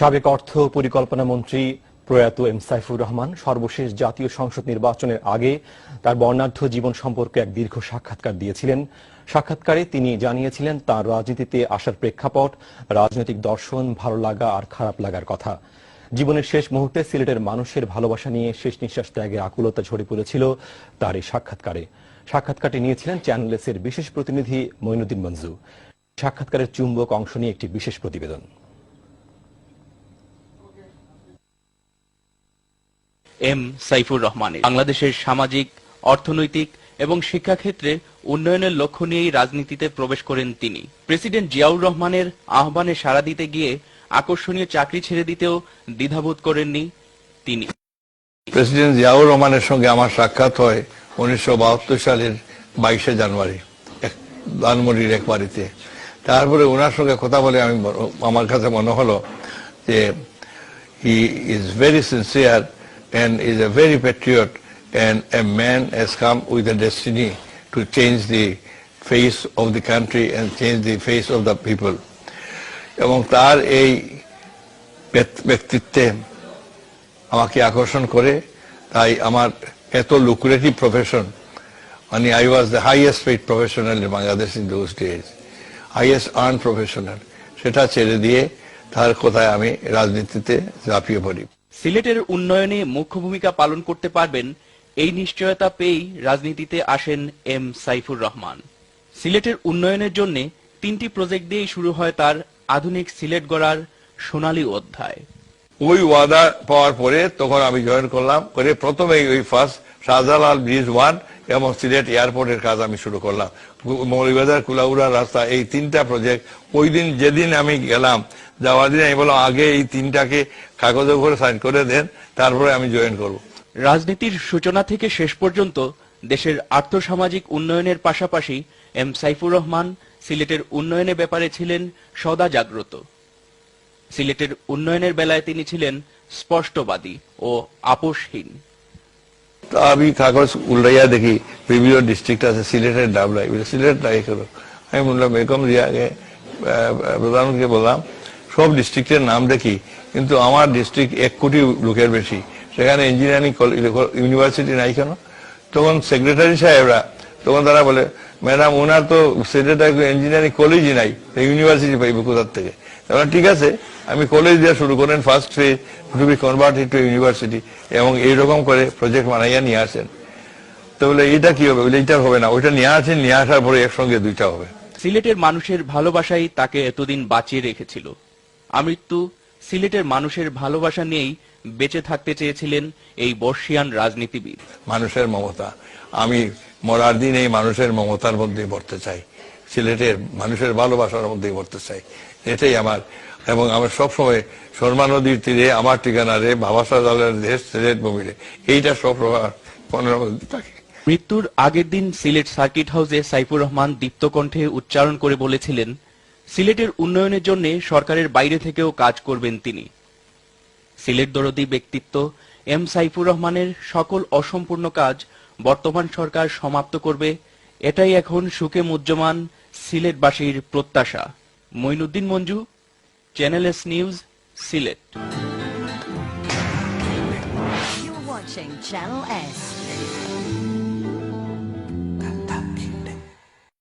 সাবেক অর্থ পরিকল্পনা মন্ত্রী প্রয়াত এম সাইফুর রহমান সর্বশেষ জাতীয় সংসদ নির্বাচনের আগে তার বর্ণাঢ্য জীবন সম্পর্কে এক দীর্ঘ সাক্ষাৎকার দিয়েছিলেন। সাক্ষাৎকারে তিনি জানিয়েছিলেন তার রাজনীতিতে আসার প্রেক্ষাপট, রাজনৈতিক দর্শন, ভালো লাগা আর খারাপ লাগার কথা। জীবনের শেষ মুহূর্তে সিলেটের মানুষের ভালোবাসা নিয়ে শেষ নিঃশ্বাস ত্যাগের আকুলতা ঝরে পড়েছিল তার এই সাক্ষাৎকারে। সাক্ষাৎকারটি নিয়েছিলেন চ্যানেল এস এর বিশেষ প্রতিনিধি মঈনুদ্দিন মঞ্জু। সাক্ষাৎকারের চুম্বক অংশ নিয়ে একটি বিশেষ প্রতিবেদন। এম সাইফুর রহমানের বাংলাদেশের সামাজিক, অর্থনৈতিক এবং শিক্ষাক্ষেত্রে উন্নয়নের লক্ষ্য নিয়েই রাজনীতিতে প্রবেশ করেন তিনি। প্রেসিডেন্ট জিয়াউর রহমানের আহ্বানে সাড়া দিতে গিয়ে আকর্ষণীয় চাকরি ছেড়ে দিতেও দ্বিধাবোধ করেননি তিনি। প্রেসিডেন্ট জিয়াউর রহমানের সঙ্গে আমার সাক্ষাৎ হয় 1972 সালের 22শে জানুয়ারি ধানমন্ডির এক বাড়িতে। তারপরে ওনার সঙ্গে কথা বলে আমার কাছে মনে হলো যে he is very sincere and is a very patriot, and a man has come with a destiny to change the face of the country and change the face of the people. এবং তার এই ব্যক্তিত্বে আমাকে আকর্ষণ করে, তাই আমার এত lucrative profession, মানে I was the highest paid professional in Bangladesh in those days, highest earned professional, সেটা ছেড়ে দিয়ে তার কথায় আমি রাজনীতিতে ঝাঁপিয়ে পড়ি। সিলেটের উন্নয়নে মুখ্য ভূমিকা পালন করতে পারবেন এই নিশ্চয়তা পেয়েই রাজনীতিতে আসেন এম সাইফুর রহমান। সিলেটের উন্নয়নের জন্য 3টি প্রজেক্ট দিয়েই শুরু হয় তার আধুনিক সিলেট গড়ার সোনালী অধ্যায়। ওই ওয়াদা পাওয়ার পরে তখন আমি জয়েন করলাম, করে প্রথমে ওই ফার্স্ট শাহজালাল ব্রিজ 1 এবং সিলেট এয়ারপোর্টের কাজ আমি শুরু করলাম। মৌলভীবাজার কুলাউড়া রাস্তা, এই 3টা প্রজেক্ট। ওই দিন যেদিন আমি গেলাম, যাওয়ার দিন আমি বললাম আগে এই 3টাকে কাগজের উপরে সাইন করে দেন, তারপরে আমি জয়েন করব। রাজনীতির সূচনা থেকে শেষ পর্যন্ত দেশের আর্থসামাজিক উন্নয়নের পাশাপাশি এম সাইফুর রহমান সিলেটের উন্নয়নের ব্যাপারে ছিলেন সদা জাগ্রত। সিলেটের উন্নয়নের বেলায় তিনি ছিলেন স্পষ্টবাদী ও আপোষহীন। আমি কাগজ উল্টাইয়া দেখি বিভিন্ন ডিস্ট্রিক্ট আছে সিলেটের ডাবলাই, সিলেট নাই করো। আমি বললাম বেগম জিয়াকে, প্রধানমন্ত্রীকে বললাম সব ডিস্ট্রিক্টের নাম দেখি, কিন্তু আমার ডিস্ট্রিক্ট 1 কোটি লোকের বেশি, সেখানে ইঞ্জিনিয়ারিং ইউনিভার্সিটি নাই কেন? তখন সেক্রেটারি সাহেবরা তখন তারা বলে, ম্যাডাম ওনার তো সিলেটে ইঞ্জিনিয়ারিং কলেজই নাই, ইউনিভার্সিটি পাইবে কোথার থেকে? তাহলে ঠিক আছে, আমি কলেজ দিয়ে শুরু করেন, first phase to be converted to university, এবং এইরকম করে প্রজেক্ট বানাইয়া নিয়ে আসেন। তো বলে এইটা কি হবে? বলে এইটা হবে না, ওইটা নিয়ে আসেন, নিয়ে আসার পরে একসঙ্গে 2টা হবে। সিলেটের মানুষের ভালোবাসাই তাকে এতদিন বাঁচিয়ে রেখেছিল। আমৃত্যু সিলেটের মানুষের ভালোবাসা নিয়েই বেঁচে থাকতে চেয়েছিলেন এই বর্ষিয়ান রাজনীতিবিদ। মানুষের মমতা, আমি মরার দিন এই মানুষের মমতার মধ্যে মরতে চাই, সিলেটের মানুষের ভালোবাসার মধ্যে মরতে চাই, এটাই আমার। এবং আমার সবসময় শর্মা নদীর তীরে আমার ঠিকানা রে, বাবা শাহজালালের দেশ সিলেট ভূমিরে, এইটা সব মনের মধ্যে থাকে। মৃত্যুর আগের দিন সিলেট সার্কিট হাউসে সাইফুর রহমান দীপ্ত কণ্ঠে উচ্চারণ করে বলেছিলেন, সিলেটের উন্নয়নের জন্য সরকারের বাইরে থেকেও কাজ করবেন তিনি। সিলেট দরদী ব্যক্তিত্ব এম সাইফুর রহমানের সকল অসম্পূর্ণ কাজ বর্তমান সরকার সমাপ্ত করবে, এটাই এখন সুখে মুহ্যমান সিলেটবাসীর প্রত্যাশা। Moinuddin Manju, channel S news, Sylhet. You're watching Channel S.